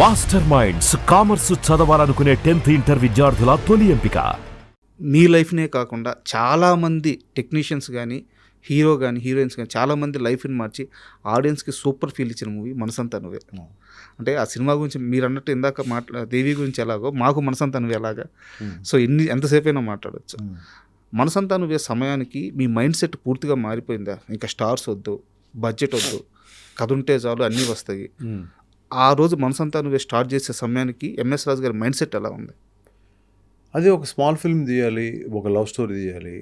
Master minds commerce చదవాలనుకునే 10th inter విద్యార్థుల తొలి ఎంపిక. మీ లైఫ్నే కాకుండా చాలామంది టెక్నీషియన్స్ కానీ హీరో కానీ హీరోయిన్స్ కానీ చాలామంది లైఫ్ని మార్చి ఆడియన్స్కి సూపర్ ఫీల్ ఇచ్చిన మూవీ మనసంతా నువ్వే. అంటే ఆ సినిమా గురించి మీరు అన్నట్టు ఇందాక దేవి గురించి ఎలాగో మాకు మనసంతా నువ్వే అలాగా. సో ఎంతసేపు అయినా మాట్లాడచ్చు. మనసంతా నువ్వే సమయానికి మీ మైండ్ సెట్ పూర్తిగా మారిపోయిందా? ఇంకా స్టార్స్ వద్దు, బడ్జెట్ వద్దు, కథ ఉంటే చాలు అన్నీ వస్తాయి. ఆ రోజు మనసంతా నువ్వే స్టార్ట్ చేసే సమయానికి ఎంఎస్ రాజు గారి మైండ్ సెట్ ఎలా ఉంది? అది ఒక స్మాల్ ఫిల్మ్ తీయాలి, ఒక లవ్ స్టోరీ తీయాలి.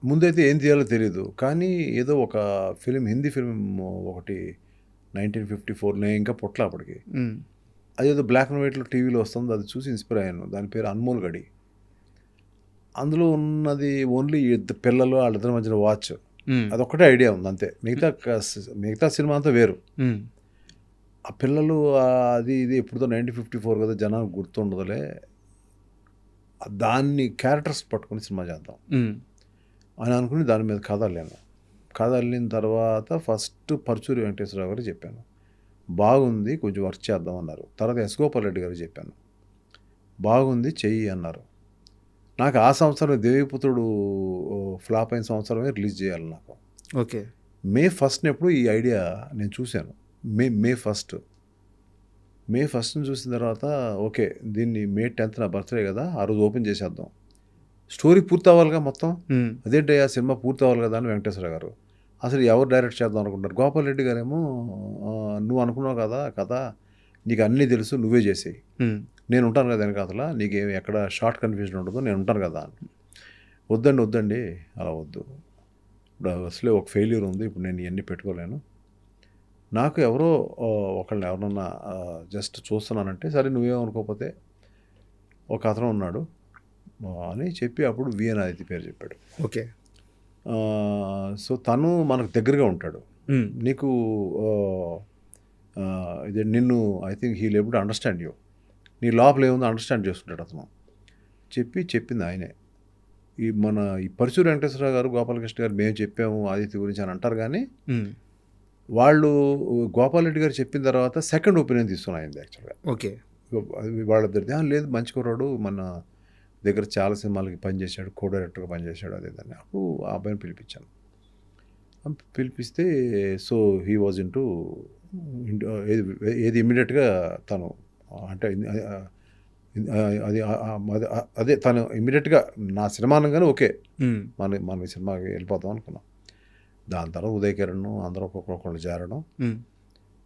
ముందైతే ఏం తీయాలో తెలియదు, కానీ ఏదో ఒక ఫిలిం, హిందీ ఫిలిం ఒకటి 1954 నేను ఇంకా పుట్ల అప్పటికి. అదేదో బ్లాక్ అండ్ వైట్లో టీవీలో వస్తుంది, అది చూసి ఇన్స్పైర్ అయ్యాను. దాని పేరు అన్మోల్ గడి. అందులో ఉన్నది ఓన్లీ పిల్లలు వాళ్ళిద్దరి మధ్యన వాచ్, అదొక్కటే ఐడియా ఉంది అంతే. మిగతా సినిమా అంతా వేరు. ఆ పిల్లలు అది ఇది ఎప్పుడుదో 1954 కదా, జనానికి గుర్తుండదులే, దాన్ని క్యారెక్టర్స్ పట్టుకుని సినిమా చేద్దాం అని అనుకుని దాని మీద కథ అల్లాను. కథ అల్లిన తర్వాత ఫస్ట్ పరుచూరి వెంకటేశ్వరరావు గారు చెప్పాను, బాగుంది కొంచెం వర్క్ చేద్దాం అన్నారు. తర్వాత ఎస్ గోపాల్ రెడ్డి గారు చెప్పాను, బాగుంది చెయ్యి అన్నారు. నాకు ఆ సంవత్సరం దేవిపుత్రుడు ఫ్లాప్ అయిన సంవత్సరమే రిలీజ్ చేయాలి నాకు. ఓకే. మే 1st ఎప్పుడు ఈ ఐడియా నేను చూశాను. మే 1st చూసిన తర్వాత ఓకే, దీన్ని మే 10th నా బర్త్డే కదా, ఆ రోజు ఓపెన్ చేసేద్దాం. స్టోరీ పూర్తి అవ్వాలిగా మొత్తం. అదేంటి ఆ సినిమా పూర్తి అవ్వాలి కదా అని వెంకటేశ్వర గారు, అసలు ఎవరు డైరెక్ట్ చేద్దాం అనుకుంటారు. గోపాల్ రెడ్డి గారేమో నువ్వు అనుకున్నావు కదా కథ, నీకు అన్నీ తెలుసు, నువ్వే చేసేయి, నేను ఉంటాను కదా వెనకాతల, నీకేమి ఎక్కడ షార్ట్ కన్ఫ్యూజన్ ఉండదు, నేను ఉంటాను కదా. వద్దండి అలా వద్దు, ఇప్పుడు అసలే ఒక ఫెయిల్యూర్ ఉంది, ఇప్పుడు నేను ఇవన్నీ పెట్టుకోలేను. నాకు ఎవరన్నా జస్ట్ చూస్తున్నానంటే, సరే నువ్వేమనుకోకపోతే ఒక అతను ఉన్నాడు అని చెప్పి అప్పుడు విఎన్ ఆదిత్య పేరు చెప్పాడు. ఓకే. సో తను మనకు దగ్గరగా ఉంటాడు. నీకు ఇది నిన్ను I think he label to understand you, నీ లోపల ఏముందో అండర్స్టాండ్ చేసుకుంటాడు అతను. చెప్పింది ఆయనే. ఈ పరుచూరి వెంకటేశ్వరరావు గారు, గోపాలకృష్ణ గారు మేము చెప్పాము ఆదిత్య గురించి అని అంటారు, కానీ వాళ్ళు గోపాల్ రెడ్డి గారు చెప్పిన తర్వాత సెకండ్ ఒపీనియన్ తీసుకున్నాయింది యాక్చువల్గా. ఓకే. వాళ్ళిద్దరిది లేదు, మంచి కుర్రాడు, మన దగ్గర చాలా సినిమాలకి పనిచేశాడు, కో డైరెక్టర్గా పనిచేశాడు, అదే దాన్ని. అప్పుడు ఆ అబ్బాయిని పిలిపిస్తే సో హీ వాజ్ ఇంటూ ఏది ఇమ్మీడియట్గా తను అంటే అదే తను ఇమ్మీడియట్గా నా సినిమా అనగానే ఓకే, మన సినిమాకి వెళ్ళిపోతాం అనుకున్నాం. దాని తర్వాత ఉదయ్ కిరణ్ అందరూ ఒక్కొక్కళ్ళు చేరడం,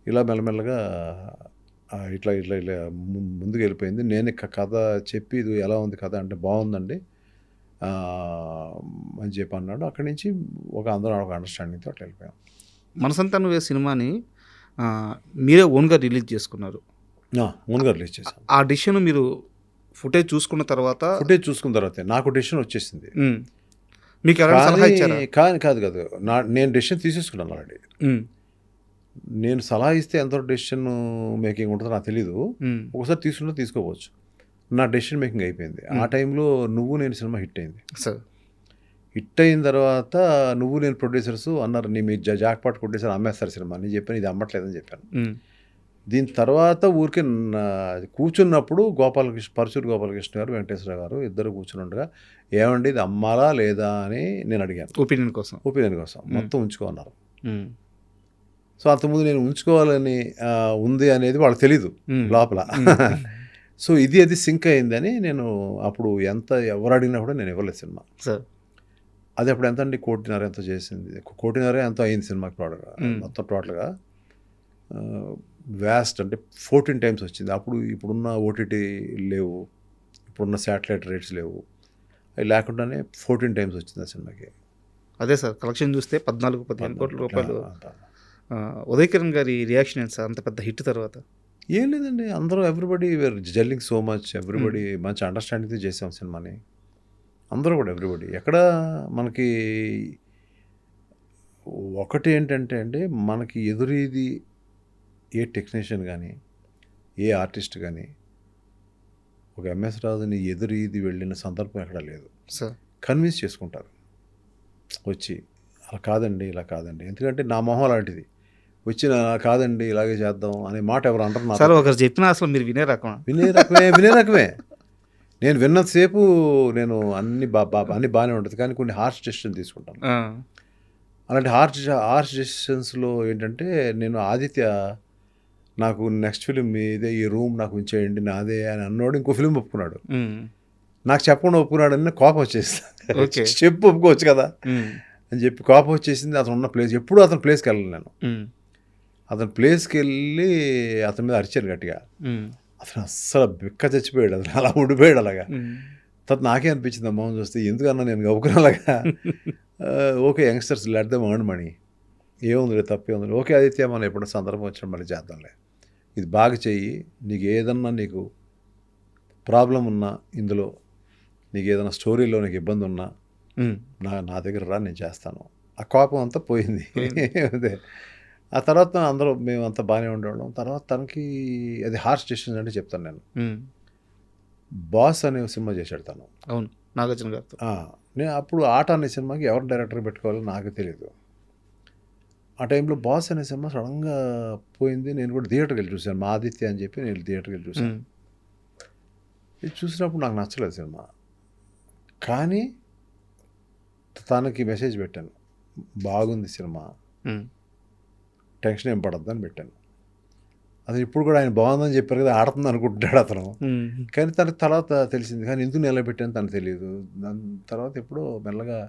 ఇలా మెల్లమెల్లగా ఇట్లా ముందుకు వెళ్ళిపోయింది. నేను కథ చెప్పి ఇది ఎలా ఉంది కథ అంటే, బాగుందండి అని చెప్పి అన్నాడు. అక్కడి నుంచి అందరం ఒక అండర్స్టాండింగ్తో అట్లా వెళ్ళిపోయాం. మనసంతా నువ్వే సినిమాని మీరే ఓన్గా రిలీజ్ చేసుకున్నారు. ఓన్గా రిలీజ్ చేశాను. ఆ డిసిషన్ మీరు ఫుటేజ్ చూసుకున్న తర్వాత నాకు డిసిషన్ వచ్చేసింది. మీకు ఎవరైనా సలహా ఇచ్చారా? కాదు నేను డెసిషన్ తీసేసుకున్నాను ఆల్రెడీ. నేను సలహా ఇస్తే ఎంత డెసిషన్ మేకింగ్ ఉంటుందో నాకు తెలీదు. ఒకసారి తీసుకుంటే తీసుకోవచ్చు. నా డెసిషన్ మేకింగ్ అయిపోయింది. ఆ టైంలో నువ్వు నేను సినిమా హిట్ అయింది. హిట్ అయిన తర్వాత నువ్వు నేను ప్రొడ్యూసర్స్ అన్నారు, మీరు జాక్పాట్ కొట్టేసారు, అమ్మేస్తారు సినిమా అని చెప్పాను. ఇది అమ్మట్లేదని చెప్పాను. దీని తర్వాత ఊరికే కూర్చున్నప్పుడు పరచూరి గోపాలకృష్ణ గారు, వెంకటేశ్వర గారు ఇద్దరు కూర్చుని ఉండగా, ఏమండి ఇది అమ్మాలా లేదా అని నేను అడిగాను. ఒపీనియన్ కోసం మొత్తం ఉంచుకోన్నారు. సో అంతకుముందు నేను ఉంచుకోవాలని ఉంది అనేది వాళ్ళకి తెలీదు లోపల. సో అది సింక్ అయిందని నేను అప్పుడు ఎవరు అడిగినా కూడా నేను ఇవ్వలేదు సినిమా. అది అప్పుడు ఎంత అండి, 1.5 కోటి ఎంతో చేసింది, 1.5 కోటి ఎంతో అయింది సినిమాకి మొత్తం టోటల్గా. వ్యాస్ట్ అంటే 14 times వచ్చింది. ఇప్పుడున్న ఓటీటీ లేవు, ఇప్పుడున్న శాటిలైట్ రేట్స్ లేవు, అవి లేకుండానే 14 times వచ్చింది ఆ సినిమాకి. అదే సార్, కలెక్షన్ చూస్తే 14-15 కోట్ల రూపాయలు. ఉదయ్ కిరణ్ గారి రియాక్షన్ ఏంటి సార్ అంత పెద్ద హిట్ తర్వాత? ఏం లేదండి, అందరూ everybody were gelling so much, everybody మంచి అండర్స్టాండింగ్తో చేసాం సినిమాని. అందరూ కూడా ఎవ్రీబడి. ఎక్కడ మనకి ఒకటి ఏంటంటే అండి, మనకి ఎదురీది ఏ టెక్నీషియన్ కానీ ఏ ఆర్టిస్ట్ కానీ ఒక ఎంఎస్ రాజుని ఎదురీది వెళ్ళిన సందర్భం ఎక్కడ లేదు. కన్విన్స్ చేసుకుంటారు వచ్చి, అలా కాదండి ఇలా కాదండి, ఎందుకంటే నా మొహం అలాంటిది, వచ్చిన కాదండి ఇలాగే చేద్దాం అనే మాట ఎవరు అంటారు నాకు సార్ ఒకరు చెప్పినా అసలు మీరు వినే రకం. వినే రకమే నేను విన్నంతసేపు నేను అన్ని అన్ని బాగానే ఉంటుంది, కానీ కొన్ని హార్ష్ డెసిషన్ తీసుకుంటాను. అలాంటి హార్ష్ డెసిషన్స్లో ఏంటంటే నేను ఆదిత్య నాకు నెక్స్ట్ ఫిలిం ఇదే, ఈ రూమ్ నాకు ఉంచేయండి నాదే అని అన్నోడు ఇంకో ఫిలిం ఒప్పుకున్నాడు. నాకు చెప్పకుండా ఒప్పుకున్నాడు అని కోపం వచ్చేసింది. చెప్పు ఒప్పుకోవచ్చు కదా అని చెప్పి కోపం వచ్చేసింది. అతను ఉన్న ప్లేస్ ఎప్పుడు అతని ప్లేస్కి వెళ్ళను నేను. అతని ప్లేస్కి వెళ్ళి అతని మీద అరిచాను గట్టిగా. అతను అస్సలు బిక్క చచ్చిపోయాడు, అతను అలా ఉండిపోయాడు అలాగా. తర్వాత నాకే అనిపించింది అమ్మని చూస్తే ఎందుకన్నా నేను గవ్వుకునేలాగా. Okay youngsters let them earn money, ఏముంది తప్పే ఉంది, ఓకే ఆదిత్య మనం ఎప్పుడు సందర్భం వచ్చిన మళ్ళీ చేద్దాంలే, ఇది బాగా చెయ్యి, నీకు ఏదన్నా నీకు ప్రాబ్లం ఉన్నా ఇందులో, నీకు ఏదైనా స్టోరీలో నీకు ఇబ్బంది ఉన్నా నా దగ్గర రా, నేను చేస్తాను. ఆ కోపం అంతా పోయింది. అదే ఆ తర్వాత అందరూ మేమంతా బాగానే ఉండేవాళ్ళం. తర్వాత తనకి అది హార్ష్ డెసిషన్ అంటే చెప్తాను నేను. బాస్ అనే సినిమా చేశాడు తను. అవును, నాగార్జున గారితో. నేను అప్పుడు ఆట అనే సినిమాకి ఎవరు డైరెక్టర్ పెట్టుకోవాలో నాకు తెలియదు. ఆ టైంలో బాస్ అనే సినిమా సడన్గా పోయింది. నేను కూడా థియేటర్కి వెళ్ళి చూశాను, మా ఆదిత్య అని చెప్పి నేను థియేటర్కి వెళ్ళి చూశాను. ఇది చూసినప్పుడు నాకు నచ్చలేదు సినిమా, కానీ తనకి మెసేజ్ పెట్టాను, బాగుంది సినిమా, టెన్షన్ ఏం పడద్దు అని పెట్టాను. అతను ఇప్పుడు కూడా ఆయన బాగుందని చెప్పారు కదా, ఆడుతుంది అనుకుంటున్నాడు అతను. కానీ తనకు తర్వాత తెలిసింది, కానీ ఎందుకు నిలబెట్టాను తనకు తెలియదు. దాని తర్వాత ఎప్పుడో మెల్లగా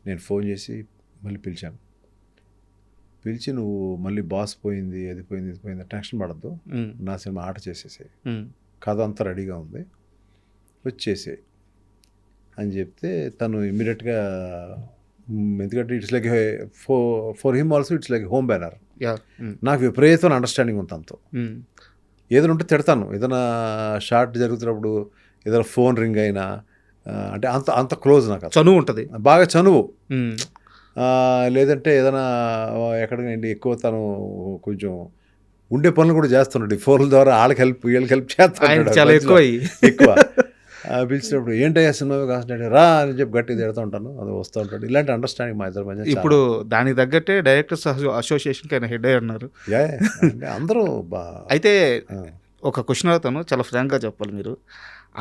నేను ఫోన్ చేసి మళ్ళీ పిలిచాను. పిలిచి నువ్వు మళ్ళీ బాస్ పోయింది, అది పోయింది, ఇది పోయింది, టెన్షన్ పడద్దు, నా సినిమా ఆట చేసేసాయి, కథ అంతా రెడీగా ఉంది, వచ్చేసాయి అని చెప్తే తను ఇమ్మీడియట్గా, ఎందుకంటే it's like for him also it's like home banner. నాకు విపరీతమైన అండర్స్టాండింగ్ ఉంది తనతో. ఏదైనా ఉంటే తిడతాను, ఏదైనా షార్ట్ జరుగుతున్నప్పుడు ఏదైనా ఫోన్ రింగ్ అయినా, అంటే అంత క్లోజ్ నాకు, చనువు ఉంటుంది బాగా చనువు. లేదంటే ఏదైనా ఎక్కడికైనా ఎక్కువ తను కొంచెం ఉండే పనులు కూడా చేస్తున్నాడు, ఈ ఫోన్ల ద్వారా వాళ్ళకి హెల్ప్ వీళ్ళకి హెల్ప్ చేస్తాను చాలా ఎక్కువ. పిలిచినప్పుడు ఏంటయ్యా సినిమా కాస్తుంటే రా అని చెప్పి గట్టిగా తిడుతూ ఉంటాను, అది వస్తూ ఉంటాడు. ఇలాంటి అండర్స్టాండింగ్ మా ఇద్దరి మధ్య. ఇప్పుడు దానికి తగ్గట్టే డైరెక్టర్స్ అసోసియేషన్కి ఆయన హెడ్ అయి ఉన్నారు. అందరూ అయితే ఒక క్వశ్చన్ అడుగుతాను, చాలా ఫ్రాంక్గా చెప్పాలి మీరు.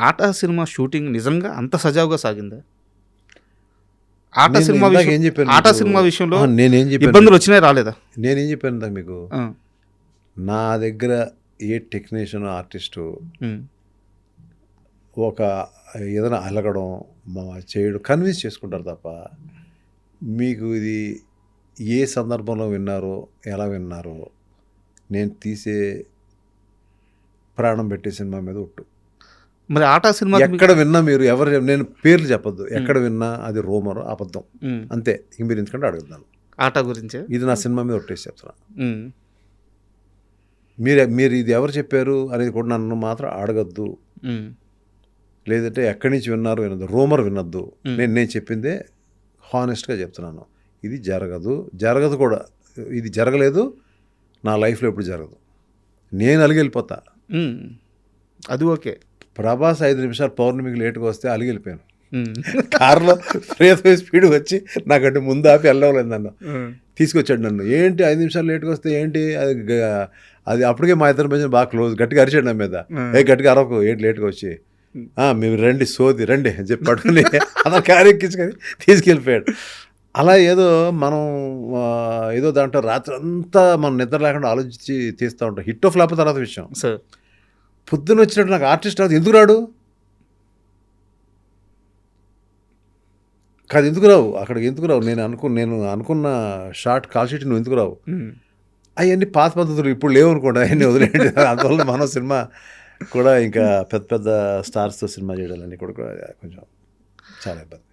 ఆట సినిమా షూటింగ్ నిజంగా అంత సజావుగా సాగిందా? ఆట సినిమా విషయంలో నేనేం ఇబ్బందులు వచ్చినాయి రాలేదా? నేనేం చెప్పాను మీకు, నా దగ్గర ఏ టెక్నీషియన్ ఆర్టిస్టు ఒక ఏదైనా అలగడం చేయడం కన్విన్స్ చేసుకుంటారు తప్ప, మీకు ఇది ఏ సందర్భంలో విన్నారో ఎలా విన్నారో, నేను తీసే ప్రాణం పెట్టే సినిమా మీద ఒట్టు. మరి ఆట సినిమా ఎక్కడ విన్నా మీరు ఎవరు, నేను పేర్లు చెప్పొద్దు, ఎక్కడ విన్నా అది రూమర్, అబద్ధం అంతే. ఇంక మీరు ఎందుకంటే అడుగుతున్నాను ఆట గురించి, ఇది నా సినిమా మీద ఒట్టేసి చెప్తున్నా. మీరు ఇది ఎవరు చెప్పారు అనేది కూడా నన్ను మాత్రం అడగద్దు, లేదంటే ఎక్కడి నుంచి విన్నారు వినద్దు, రూమర్ వినొద్దు. నేను చెప్పిందే హానెస్ట్గా చెప్తున్నాను. ఇది జరగదు కూడా, ఇది జరగలేదు నా లైఫ్లో, ఎప్పుడు జరగదు. నేను అలిగి వెళ్ళిపోతా. అది ఓకే. ప్రభాస్ 5 నిమిషాలు పౌర్ణమికి లేటుగా వస్తే అలిగి వెళ్ళిపోయాను. కారులో ఫ్రీగా స్పీడ్గా వచ్చి నాకంటే ముందు ఆపి వెళ్ళలేదు, నన్ను తీసుకొచ్చాడు. నన్ను ఏంటి 5 నిమిషాలు లేటుగా వస్తే ఏంటి, అది అప్పటికే మా ఇద్దరి మధ్య బాగా క్లోజ్. గట్టిగా అరిచాడు నా మీద, గట్టిగా అరవకు ఏంటి లేటుగా వచ్చి, మేము రండి సోది రండి అని చెప్పి పట్టుకుని అతను కారు ఎక్కించుకొని తీసుకెళ్ళిపోయాడు. అలా మనం ఏదో దాంట్లో రాత్రి అంతా మనం నిద్ర లేకుండా ఆలోచించి తీస్తూ ఉంటాం. హిట్ ఆఫ్ ఫ్లాప్ తర్వాత విషయం. పొద్దున్న వచ్చినట్టు నాకు ఆర్టిస్ట్ రాదు, ఎందుకు రాడు కాదు, ఎందుకు రావు అక్కడికి, ఎందుకు రావు, నేను అనుకున్న షార్ట్ కాల్ షీట్ నువ్వు ఎందుకు రావు, అవన్నీ పాత పద్ధతులు ఇప్పుడు లేవు అనుకోండి, అవన్నీ వదిలేండి. అందువల్ల మనం సినిమా కూడా ఇంకా పెద్ద స్టార్స్తో సినిమా చేయడాలని కూడా కొంచెం చాలా ఇబ్బంది.